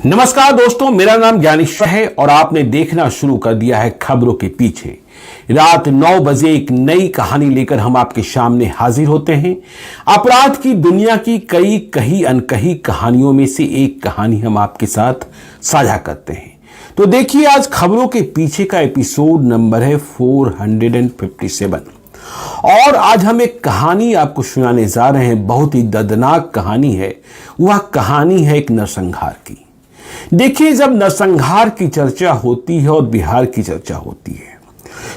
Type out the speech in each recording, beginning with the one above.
नमस्कार दोस्तों, मेरा नाम ज्ञानेश्वर है और आपने देखना शुरू कर दिया है खबरों के पीछे। रात 9 बजे एक नई कहानी लेकर हम आपके सामने हाजिर होते हैं। अपराध की दुनिया की कई कही अनकही कहानियों में से एक कहानी हम आपके साथ साझा करते हैं। तो देखिए, आज खबरों के पीछे का एपिसोड नंबर है 457 और आज हम एक कहानी आपको सुनाने जा रहे हैं। बहुत ही दर्दनाक कहानी है। वह कहानी है एक नरसंहार की। देखिए, जब नरसंहार की चर्चा होती है और बिहार की चर्चा होती है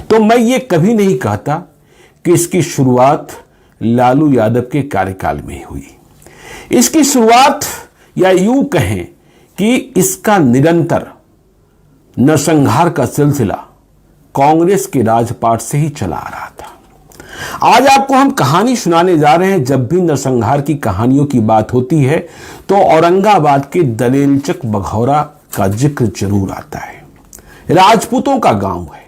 तो मैं ये कभी नहीं कहता कि इसकी शुरुआत लालू यादव के कार्यकाल में हुई। इसकी शुरुआत, या यूं कहें कि इसका निरंतर नरसंहार का सिलसिला कांग्रेस के राजपाट से ही चला आ रहा था। आज आपको हम कहानी सुनाने जा रहे हैं। जब भी नरसंहार की कहानियों की बात होती है तो औरंगाबाद के दलेलचक बघौरा का जिक्र जरूर आता है। राजपूतों का गांव है।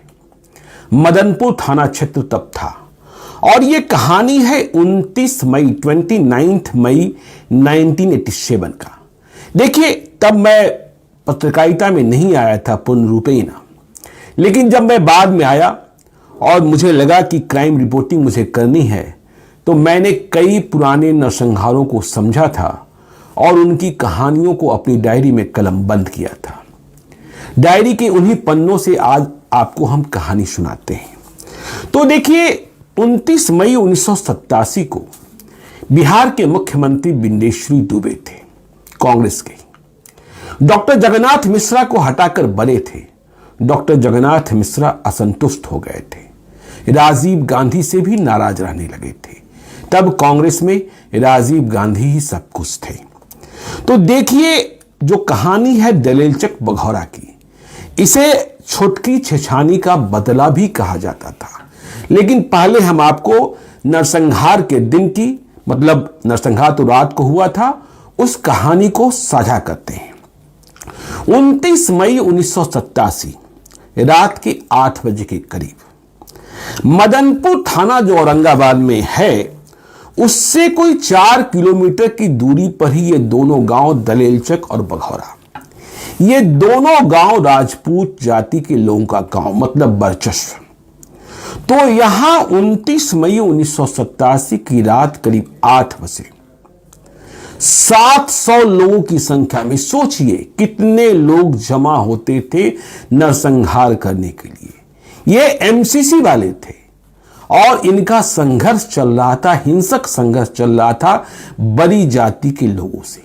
मदनपुर थाना क्षेत्र तब था और यह कहानी है 29 मई 1987 का। देखिए, तब मैं पत्रकारिता में नहीं आया था पूर्ण रूपेण, लेकिन जब मैं बाद में आया और मुझे लगा कि क्राइम रिपोर्टिंग मुझे करनी है तो मैंने कई पुराने नरसंहारों को समझा था और उनकी कहानियों को अपनी डायरी में कलमबंद किया था। डायरी के उन्हीं पन्नों से आज आपको हम कहानी सुनाते हैं। तो देखिए, 29 मई 1987 को बिहार के मुख्यमंत्री बिंदेश्वरी दुबे थे, कांग्रेस के। डॉक्टर जगन्नाथ मिश्रा को हटाकर बने थे। डॉक्टर जगन्नाथ मिश्रा असंतुष्ट हो गए थे, राजीव गांधी से भी नाराज रहने लगे थे। तब कांग्रेस में राजीव गांधी ही सब कुछ थे। तो देखिए, जो कहानी है दलेलचक बघौरा की, इसे छोटकी छेछानी का बदला भी कहा जाता था। लेकिन पहले हम आपको नरसंहार के दिन की, मतलब नरसंहार तो रात को हुआ था, उस कहानी को साझा करते हैं। 29 मई 1987 रात के 8 बजे के करीब मदनपुर थाना जो औरंगाबाद में है, उससे कोई 4 किलोमीटर की दूरी पर ही ये दोनों गांव दलेलचक और बघौरा, ये दोनों गांव राजपूत जाति के लोगों का गांव, मतलब वर्चस्व। तो यहां 29 मई 1987 की रात करीब 8 बजे 700 लोगों की संख्या में, सोचिए कितने लोग जमा होते थे नरसंहार करने के लिए। ये एमसीसी वाले थे और इनका संघर्ष चल रहा था, हिंसक संघर्ष चल रहा था बड़ी जाति के लोगों से।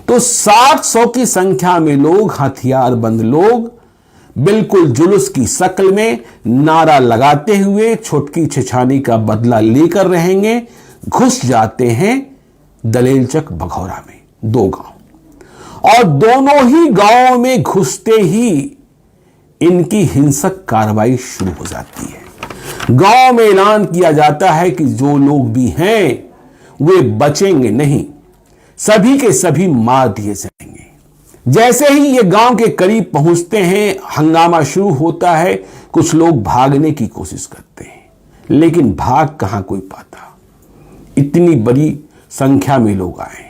तो 700 की संख्या में लोग, हथियारबंद लोग, बिल्कुल जुलूस की शक्ल में नारा लगाते हुए छोटकी छेछानी का बदला लेकर रहेंगे, घुस जाते हैं दलेलचक बघौरा में। 2 गांव, और दोनों ही गांवों में घुसते ही इनकी हिंसक कार्रवाई शुरू हो जाती है। गांव में ऐलान किया जाता है कि जो लोग भी हैं वे बचेंगे नहीं, सभी के सभी मार दिए जाएंगे। जैसे ही ये गांव के करीब पहुंचते हैं, हंगामा शुरू होता है। कुछ लोग भागने की कोशिश करते हैं, लेकिन भाग कहां कोई पाता, इतनी बड़ी संख्या में लोग आए।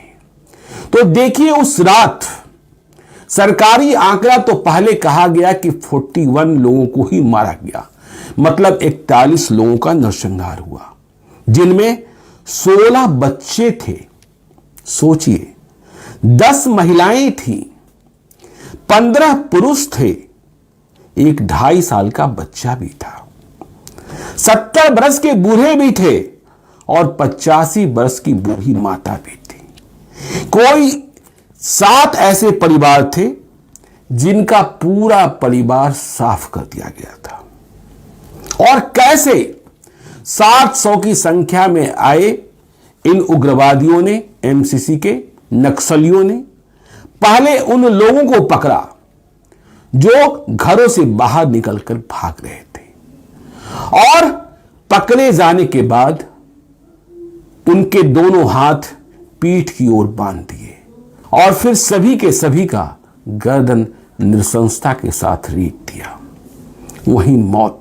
तो देखिए, उस रात सरकारी आंकड़ा तो पहले कहा गया कि 41 लोगों को ही मारा गया, मतलब 41 लोगों का नरसंहार हुआ, जिनमें 16 बच्चे थे। सोचिए, 10 महिलाएं थीं, 15 पुरुष थे, एक 2.5 साल का बच्चा भी था, 70 बरस के बूढ़े भी थे और 85 वर्ष की बूढ़ी माता भी थी। कोई 7 ऐसे परिवार थे जिनका पूरा परिवार साफ कर दिया गया था। और कैसे 700 की संख्या में आए इन उग्रवादियों ने, एमसीसी के नक्सलियों ने पहले उन लोगों को पकड़ा जो घरों से बाहर निकलकर भाग रहे थे, और पकड़े जाने के बाद उनके दोनों हाथ पीठ की ओर बांध दिए और फिर सभी के सभी का गर्दन नृशंसता के साथ रीत दिया। वहीं मौत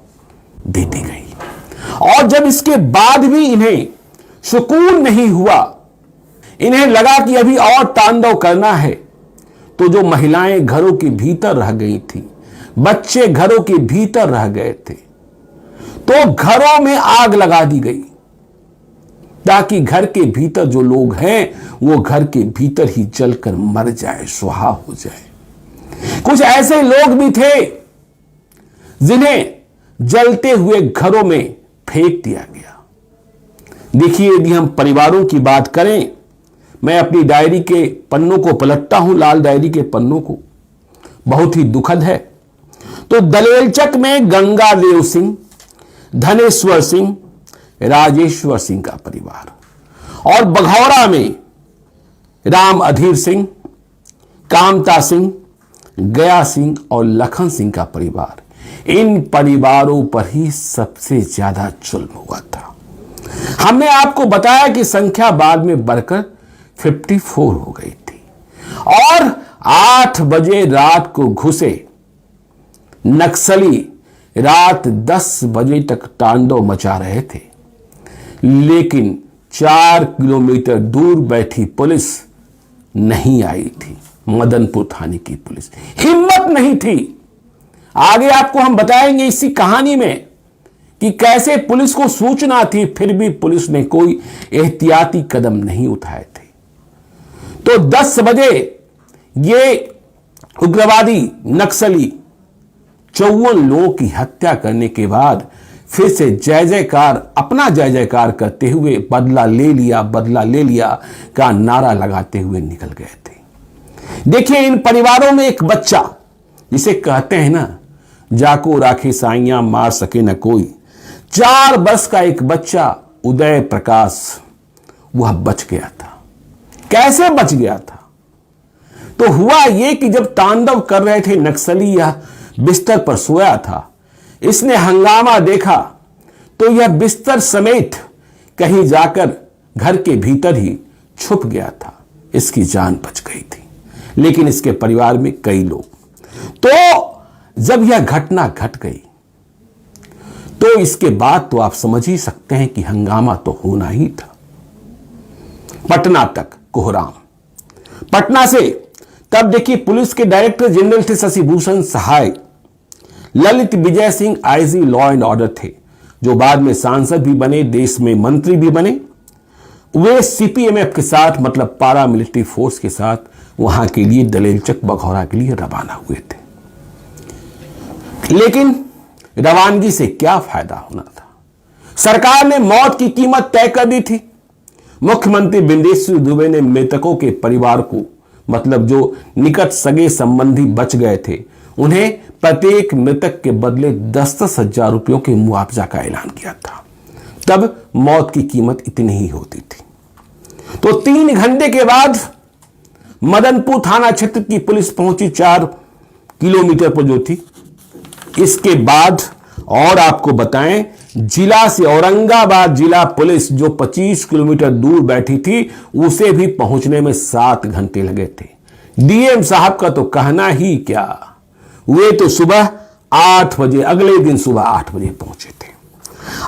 दे दी गई। और जब इसके बाद भी इन्हें सुकून नहीं हुआ, इन्हें लगा कि अभी और तांडव करना है, तो जो महिलाएं घरों के भीतर रह गई थी, बच्चे घरों के भीतर रह गए थे, तो घरों में आग लगा दी गई ताकि घर के भीतर जो लोग हैं वो घर के भीतर ही जलकर मर जाए, स्वाहा हो जाए। कुछ ऐसे लोग भी थे जिन्हें जलते हुए घरों में फेंक दिया गया। देखिए, यदि हम परिवारों की बात करें, मैं अपनी डायरी के पन्नों को पलटता हूं, लाल डायरी के पन्नों को, बहुत ही दुखद है। तो दलेलचक में गंगादेव सिंह, धनेश्वर सिंह, राजेश्वर सिंह का परिवार, और बघौरा में राम अधीर सिंह, कामता सिंह, गया सिंह और लखन सिंह का परिवार, इन परिवारों पर ही सबसे ज्यादा जुल्म हुआ था। हमने आपको बताया कि संख्या बाद में बढ़कर 54 हो गई थी और 8 बजे रात को घुसे नक्सली रात 10 बजे तक तांडव मचा रहे थे, लेकिन 4 किलोमीटर दूर बैठी पुलिस नहीं आई थी। मदनपुर थाने की पुलिस हिम्मत नहीं थी। आगे आपको हम बताएंगे इसी कहानी में कि कैसे पुलिस को सूचना थी, फिर भी पुलिस ने कोई एहतियाती कदम नहीं उठाए थे। तो 10 बजे ये उग्रवादी नक्सली 54 लोगों की हत्या करने के बाद फिर से जय जयकार, अपना जय जयकार करते हुए बदला ले लिया, बदला ले लिया का नारा लगाते हुए निकल गए थे। देखिए, इन परिवारों में एक बच्चा, जिसे कहते हैं ना, जाको राखे साइयां मार सके न कोई, 4 वर्ष का एक बच्चा उदय प्रकाश, वह बच गया था। कैसे बच गया था? तो हुआ यह कि जब तांडव कर रहे थे नक्सली, यह बिस्तर पर सोया था, इसने हंगामा देखा तो यह बिस्तर समेत कहीं जाकर घर के भीतर ही छुप गया था। इसकी जान बच गई थी, लेकिन इसके परिवार में कई लोग। तो जब यह घटना घट गई तो इसके बाद तो आप समझ ही सकते हैं कि हंगामा तो होना ही था। पटना तक कोहराम, पटना से तब देखिए पुलिस के डायरेक्टर जनरल थे Shashi Bhushan Sahay, Lalit Vijay Singh IG law and order थे, जो बाद में सांसद भी बने, देश में मंत्री भी बने। वे सीपीएमएफ के साथ, मतलब पारा मिलिट्री फोर्स के साथ, वहां के लिए दलेलचक बघौरा के लिए रवाना हुए थे। लेकिन रवानगी से क्या फायदा होना था? सरकार ने मौत की कीमत तय कर दी थी। मुख्यमंत्री बिंदेश्वर दुबे ने मृतकों के परिवार को, मतलब जो निकट सगे संबंधी बच गए थे, उन्हें प्रत्येक मृतक के बदले 10-10 हजार रुपयों के मुआवजा का ऐलान किया था। तब मौत की कीमत इतनी ही होती थी। तो 3 घंटे के बाद मदनपुर थाना क्षेत्र की पुलिस पहुंची, 4 किलोमीटर पर जो थी। इसके बाद और आपको बताएं, जिला से औरंगाबाद जिला पुलिस जो 25 किलोमीटर दूर बैठी थी, उसे भी पहुंचने में 7 घंटे लगे थे। डीएम साहब का तो कहना ही क्या, वे तो सुबह 8 बजे, अगले दिन सुबह 8 बजे पहुंचे थे।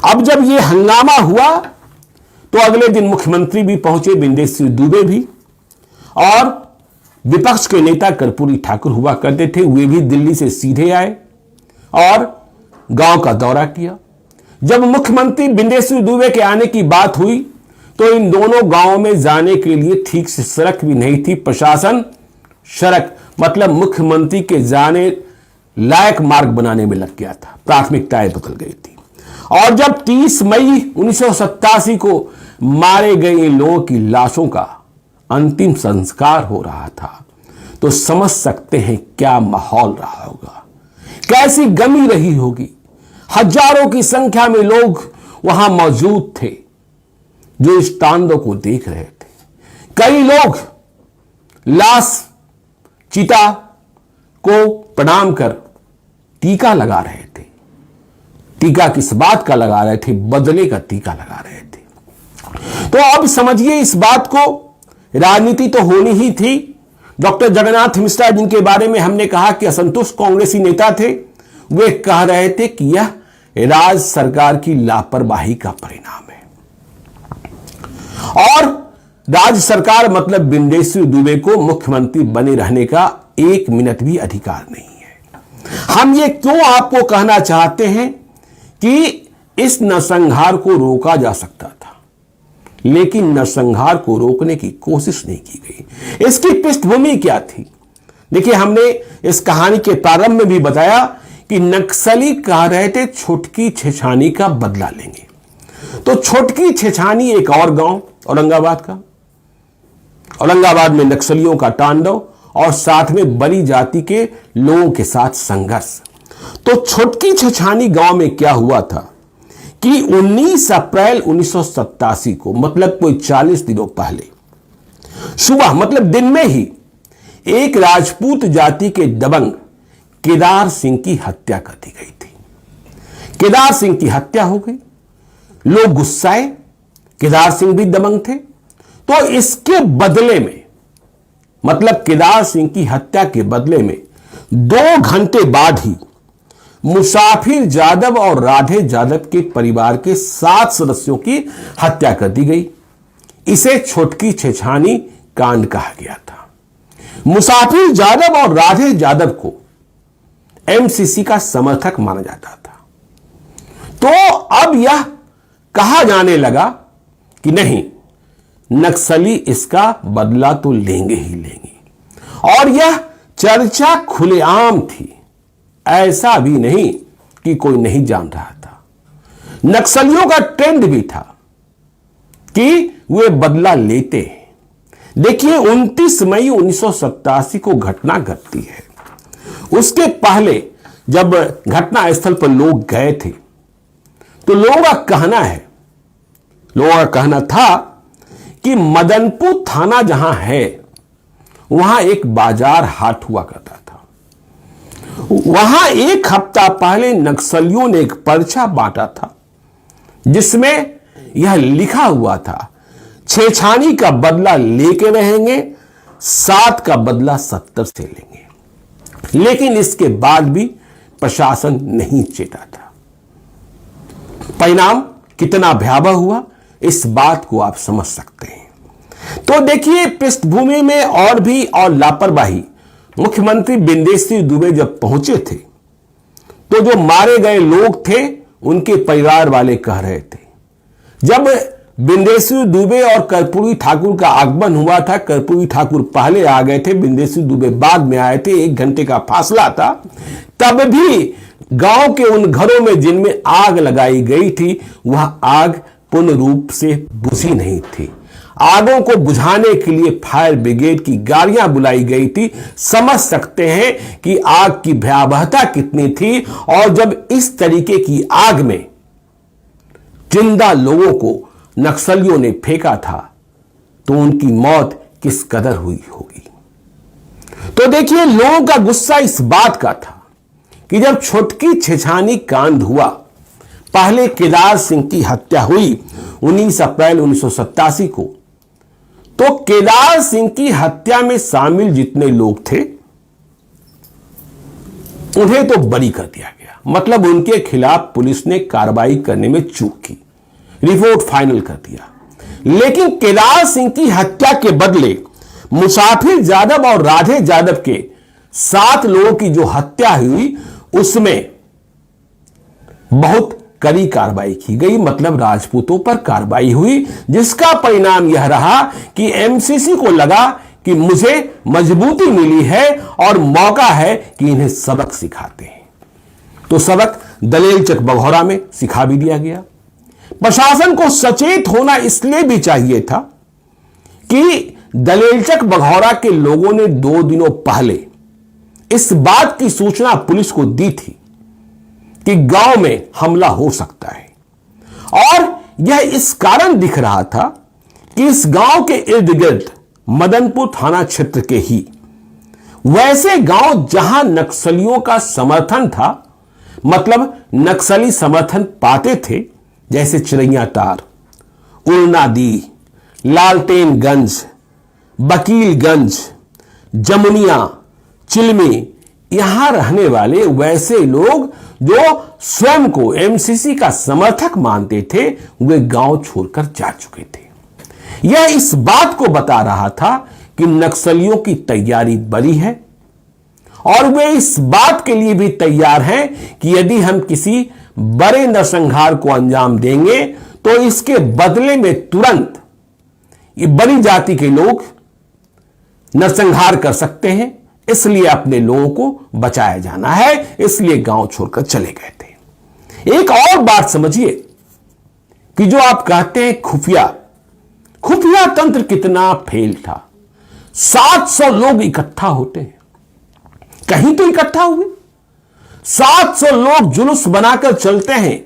अब जब यह हंगामा हुआ तो अगले दिन मुख्यमंत्री भी पहुंचे, बिंदेश्वर दुबे भी, और विपक्ष के नेता कर्पूरी ठाकुर हुआ करते थे, वे भी दिल्ली से सीधे आए और गांव का दौरा किया। जब मुख्यमंत्री बिंदेश्वर दुबे के आने की बात हुई तो इन दोनों गांवों में जाने के लिए ठीक से सड़क भी नहीं थी। प्रशासन सड़क, मतलब मुख्यमंत्री के जाने लायक मार्ग बनाने में लग गया था, प्राथमिकताएं बदल गई थी। और जब 30 मई 1987 को मारे गए इन लोगों की लाशों का अंतिम संस्कार हो रहा था, तो समझ सकते हैं क्या माहौल रहा होगा, कैसी गमी रही होगी। हजारों की संख्या में लोग वहां मौजूद थे जो इस तांडव को देख रहे थे। कई लोग लाश चिता को प्रणाम कर टीका लगा रहे थे। टीका किस बात का लगा रहे थे? बदले का टीका लगा रहे थे। तो अब समझिए, इस बात को राजनीति तो होनी ही थी। डॉक्टर जगन्नाथ मिश्रा, जिनके बारे में हमने कहा कि असंतुष्ट कांग्रेसी नेता थे, वे कह रहे थे कि यह राज्य सरकार की लापरवाही का परिणाम है और राज्य सरकार, मतलब बिंदेश्वर दुबे को मुख्यमंत्री बने रहने का 1 मिनट भी अधिकार नहीं है। हम ये क्यों आपको कहना चाहते हैं कि इस नरसंहार को रोका जा सकता था, लेकिन नरसंहार को रोकने की कोशिश नहीं की गई। इसकी पृष्ठभूमि क्या थी? देखिए, हमने इस कहानी के प्रारंभ में भी बताया कि नक्सली कह रहे थे छोटकी छेछानी का बदला लेंगे। तो छोटकी छेछानी एक और गांव औरंगाबाद का, औरंगाबाद में नक्सलियों का तांडव और साथ में बड़ी जाति के लोगों के साथ संघर्ष। तो छोटकी छेछानी गांव में क्या हुआ था कि 19 अप्रैल 1987 को, मतलब कोई 40 दिनों पहले, सुबह मतलब दिन में ही एक राजपूत जाति के दबंग केदार सिंह की हत्या कर दी गई थी। केदार सिंह की हत्या हो गई, लोग गुस्साए, केदार सिंह भी दबंग थे। तो इसके बदले में, मतलब केदार सिंह की हत्या के बदले में 2 घंटे बाद ही मुसाफिर जादव और राधे जादव के परिवार के 7 सदस्यों की हत्या कर दी गई। इसे छोटकी छेछानी कांड कहा गया था। मुसाफिर जादव और राधे जादव को एमसीसी का समर्थक माना जाता था। तो अब यह कहा जाने लगा कि नहीं, नक्सली इसका बदला तो लेंगे ही लेंगे, और यह चर्चा खुलेआम थी, ऐसा भी नहीं कि कोई नहीं जान रहा था। नक्सलियों का ट्रेंड भी था कि वे बदला लेते हैं। देखिए, 29 मई 1987 को घटना घटती है। उसके पहले जब घटना स्थल पर लोग गए थे तो लोगों का कहना था कि मदनपुर थाना जहां है वहां एक बाजार हाट हुआ करता था। वहां 1 हफ्ता पहले नक्सलियों ने एक पर्चा बांटा था जिसमें यह लिखा हुआ था, छेछानी का बदला लेके रहेंगे, 7 का बदला 70 से लेंगे। लेकिन इसके बाद भी प्रशासन नहीं चेता था। परिणाम कितना भयावह हुआ, इस बात को आप समझ सकते हैं। तो देखिए, पृष्ठभूमि में और लापरवाही। मुख्यमंत्री बिंदेश्वरी दुबे जब पहुंचे थे तो जो मारे गए लोग थे उनके परिवार वाले कह रहे थे, जब बिंदेश्वरी दुबे और कर्पूरी ठाकुर का आगमन हुआ था, कर्पूरी ठाकुर पहले आ गए थे, बिंदेश्वरी दुबे बाद में आए थे, 1 घंटे का फासला था, तब भी गांव के उन घरों में जिनमें आग लगाई गई थी वह आग पूर्ण रूप से बुझी नहीं थी। आगों को बुझाने के लिए फायर ब्रिगेड की गाड़ियां बुलाई गई थी। समझ सकते हैं कि आग की भयावहता कितनी थी, और जब इस तरीके की आग में जिंदा लोगों को नक्सलियों ने फेंका था तो उनकी मौत किस कदर हुई होगी। तो देखिए, लोगों का गुस्सा इस बात का था कि जब छोटकी छेछानी कांड हुआ, पहले केदार सिंह की हत्या हुई 19 अप्रैल 1987 को, तो केदार सिंह की हत्या में शामिल जितने लोग थे उन्हें तो बरी कर दिया गया, मतलब उनके खिलाफ पुलिस ने कार्रवाई करने में चूक की, रिपोर्ट फाइनल कर दिया। लेकिन केदार सिंह की हत्या के बदले मुसाफिर जादव और राधे जादव के 7 लोगों की जो हत्या हुई उसमें बहुत कड़ी कार्रवाई की गई, मतलब राजपूतों पर कार्रवाई हुई, जिसका परिणाम यह रहा कि एमसीसी को लगा कि मुझे मजबूती मिली है और मौका है कि इन्हें सबक सिखाते हैं। तो सबक दलेलचक बघौरा में सिखा भी दिया गया। प्रशासन को सचेत होना इसलिए भी चाहिए था कि दलेलचक बघौरा के लोगों ने 2 दिनों पहले इस बात की सूचना पुलिस को दी थी कि गांव में हमला हो सकता है, और यह इस कारण दिख रहा था कि इस गांव के इर्द गिर्द मदनपुर थाना क्षेत्र के ही वैसे गांव जहां नक्सलियों का समर्थन था, मतलब नक्सली समर्थन पाते थे, जैसे चिरैयातार, उलनादी, लालटेनगंज, बकीलगंज, जमुनिया, चिलमी, यहां रहने वाले वैसे लोग जो स्वयं को एमसीसी का समर्थक मानते थे, वे गांव छोड़कर जा चुके थे। यह इस बात को बता रहा था कि नक्सलियों की तैयारी बड़ी है, और वे इस बात के लिए भी तैयार हैं कि यदि हम किसी बड़े नरसंहार को अंजाम देंगे तो इसके बदले में तुरंत ये बड़ी जाति के लोग नरसंहार कर सकते हैं, इसलिए अपने लोगों को बचाया जाना है, इसलिए गांव छोड़कर चले गए थे। एक और बात समझिए कि जो आप कहते हैं खुफिया तंत्र कितना फेल था। 700 लोग इकट्ठा होते हैं, कहीं तो इकट्ठा हुए। 700 लोग जुलूस बनाकर चलते हैं,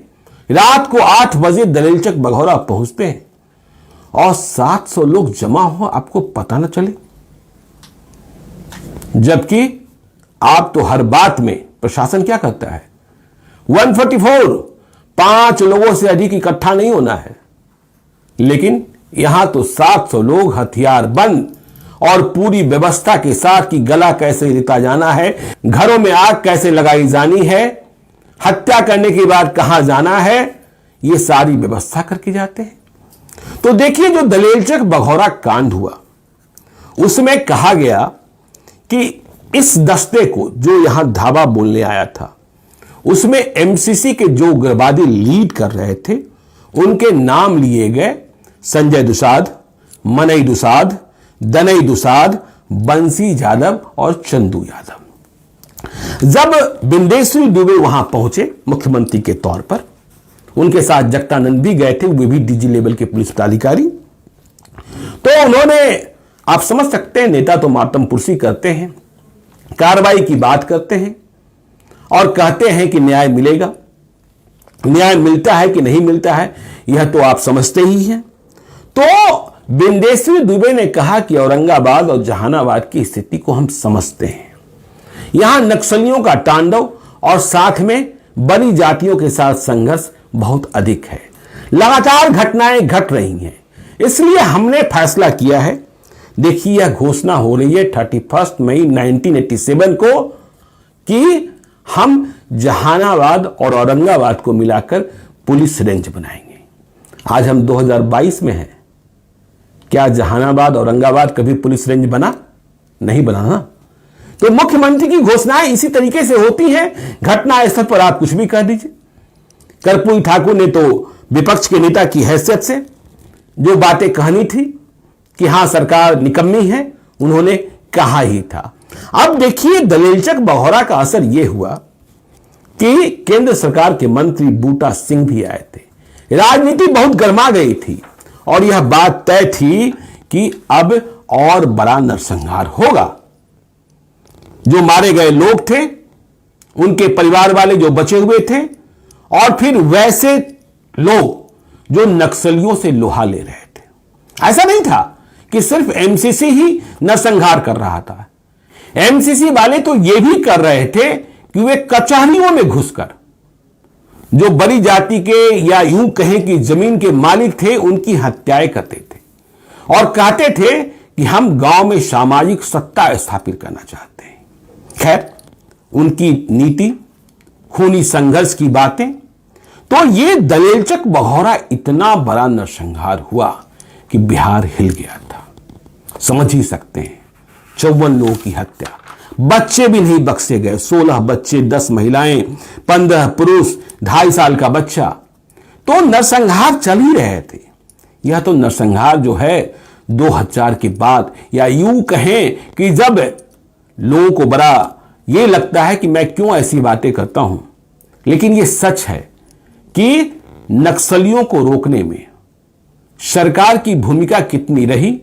रात को 8 बजे दलेलचक बघौरा पहुंचते हैं और 700 लोग जमा हो, आपको पता न चले। जबकि आप तो हर बात में प्रशासन क्या करता है, 144 5 लोगों से अधिक इकट्ठा नहीं होना है, लेकिन यहां तो 700 लोग हथियार बंद और पूरी व्यवस्था के साथ कि गला कैसे रिता जाना है, घरों में आग कैसे लगाई जानी है, हत्या करने के बाद कहां जाना है, यह सारी व्यवस्था करके जाते हैं। तो देखिए, जो दलेलचक बघौरा कांड हुआ उसमें कहा गया कि इस दस्ते को जो यहां धावा बोलने आया था, उसमें एमसीसी के जो उग्रवादी लीड कर रहे थे उनके नाम लिए गए संजय दुसाद, मनई दुसाद, दनई दुसाद, बंसी यादव और चंदू यादव। जब बिंदेश्वरी दुबे वहां पहुंचे मुख्यमंत्री के तौर पर, उनके साथ जगतानंद भी गए थे, वे भी डीजी लेवल के पुलिस पदाधिकारी। तो उन्होंने, आप समझ सकते हैं, नेता तो मातम पुरसी करते हैं, कार्रवाई की बात करते हैं और कहते हैं कि न्याय मिलेगा। न्याय मिलता है कि नहीं मिलता है यह तो आप समझते ही हैं। तो बिंदेश्वरी दुबे ने कहा कि औरंगाबाद और जहानाबाद की स्थिति को हम समझते हैं, यहां नक्सलियों का तांडव और साथ में बड़ी जातियों के साथ संघर्ष बहुत अधिक है, लगातार घटनाएं घट रही हैं, इसलिए हमने फैसला किया है। देखिए, यह घोषणा हो रही है 31 मई 1987 को कि हम जहानाबाद और औरंगाबाद को मिलाकर पुलिस रेंज बनाएंगे। आज हम 2022 में हैं, क्या जहानाबाद औरंगाबाद कभी पुलिस रेंज बना? नहीं बना ना। तो मुख्यमंत्री की घोषणाएं इसी तरीके से होती हैं, घटना स्थल पर आप कुछ भी कह दीजिए। कर्पूरी ठाकुर ने तो विपक्ष के नेता की हैसियत से जो बातें कहनी थी कि हां सरकार निकम्मी है, उन्होंने कहा ही था। अब देखिए, दलेलचक बघौरा का असर यह हुआ कि केंद्र सरकार के मंत्री बूटा सिंह भी आए थे, राजनीति बहुत गर्मा गई थी और यह बात तय थी कि अब और बड़ा नरसंहार होगा। जो मारे गए लोग थे, उनके परिवार वाले जो बचे हुए थे, और फिर वैसे लोग जो नक्सलियों से लोहा ले रहे थे। ऐसा नहीं था कि सिर्फ एमसीसी ही नरसंहार कर रहा था, एमसीसी वाले तो यह भी कर रहे थे कि वे कचहरियों में घुसकर जो बड़ी जाति के या यूं कहें कि जमीन के मालिक थे, उनकी हत्याएं करते थे और कहते थे कि हम गांव में सामाजिक सत्ता स्थापित करना चाहते हैं। खैर, उनकी नीति, खूनी संघर्ष की बातें। तो ये दलेलचक बघौरा इतना बड़ा नरसंहार हुआ कि बिहार हिल गया था, समझ ही सकते हैं। 54 लोगों की हत्या, बच्चे भी नहीं बख्शे गए, 16 बच्चे, 10 महिलाएं, 15 पुरुष, 2.5 साल का बच्चा। तो नरसंहार चल ही रहे थे। यह तो नरसंहार जो है 2000 के बाद, या यूं कहें कि जब लोगों को बड़ा ये लगता है कि मैं क्यों ऐसी बातें करता हूं, लेकिन ये सच है कि नक्सलियों को रोकने में सरकार की भूमिका कितनी रही,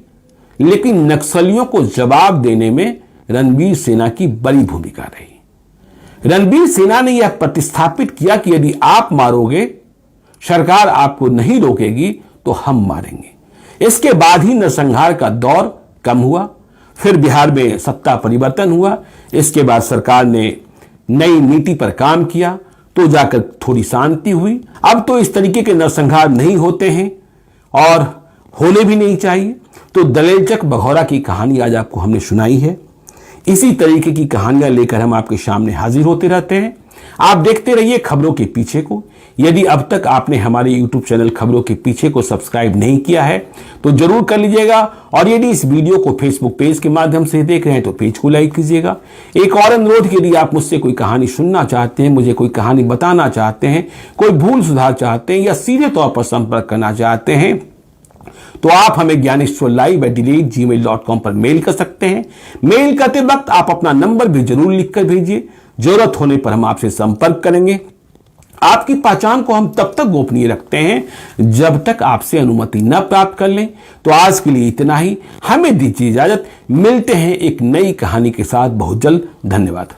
लेकिन नक्सलियों को जवाब देने में रणबीर सेना की बड़ी भूमिका रही। रणबीर सेना ने यह प्रतिस्थापित किया कि यदि आप मारोगे, सरकार आपको नहीं रोकेगी तो हम मारेंगे। इसके बाद ही नरसंहार का दौर कम हुआ। फिर बिहार में सत्ता परिवर्तन हुआ, इसके बाद सरकार ने नई नीति पर काम किया, तो जाकर थोड़ी शांति हुई। अब तो इस तरीके के नरसंहार नहीं होते हैं और होने भी नहीं चाहिए। तो दलेलचक बघौरा की कहानी आज आपको हमने सुनाई है। इसी तरीके की कहानियां लेकर हम आपके सामने हाजिर होते रहते हैं। आप देखते रहिए खबरों के पीछे को। यदि अब तक आपने हमारे YouTube चैनल खबरों के पीछे को सब्सक्राइब नहीं किया है तो जरूर कर लीजिएगा, और यदि इस वीडियो को फेसबुक पेज के माध्यम से देख रहे हैं तो पेज को लाइक कीजिएगा। एक और अनुरोध कि यदि आप मुझसे कोई कहानी सुनना चाहते हैं, मुझे कोई कहानी बताना चाहते हैं, कोई भूल सुधार चाहते हैं या सीधे तौर पर संपर्क करना चाहते हैं तो आप हमें gyaneshwarlive@gmail.com पर मेल कर सकते हैं। मेल करते वक्त आप अपना नंबर भी जरूर लिखकर भेजिए, जरूरत होने पर हम आपसे संपर्क करेंगे। आपकी पहचान को हम तब तक गोपनीय रखते हैं जब तक आपसे अनुमति न प्राप्त कर लें। तो आज के लिए इतना ही, हमें दीजिए इजाजत। मिलते हैं एक नई कहानी के साथ बहुत जल्द। धन्यवाद।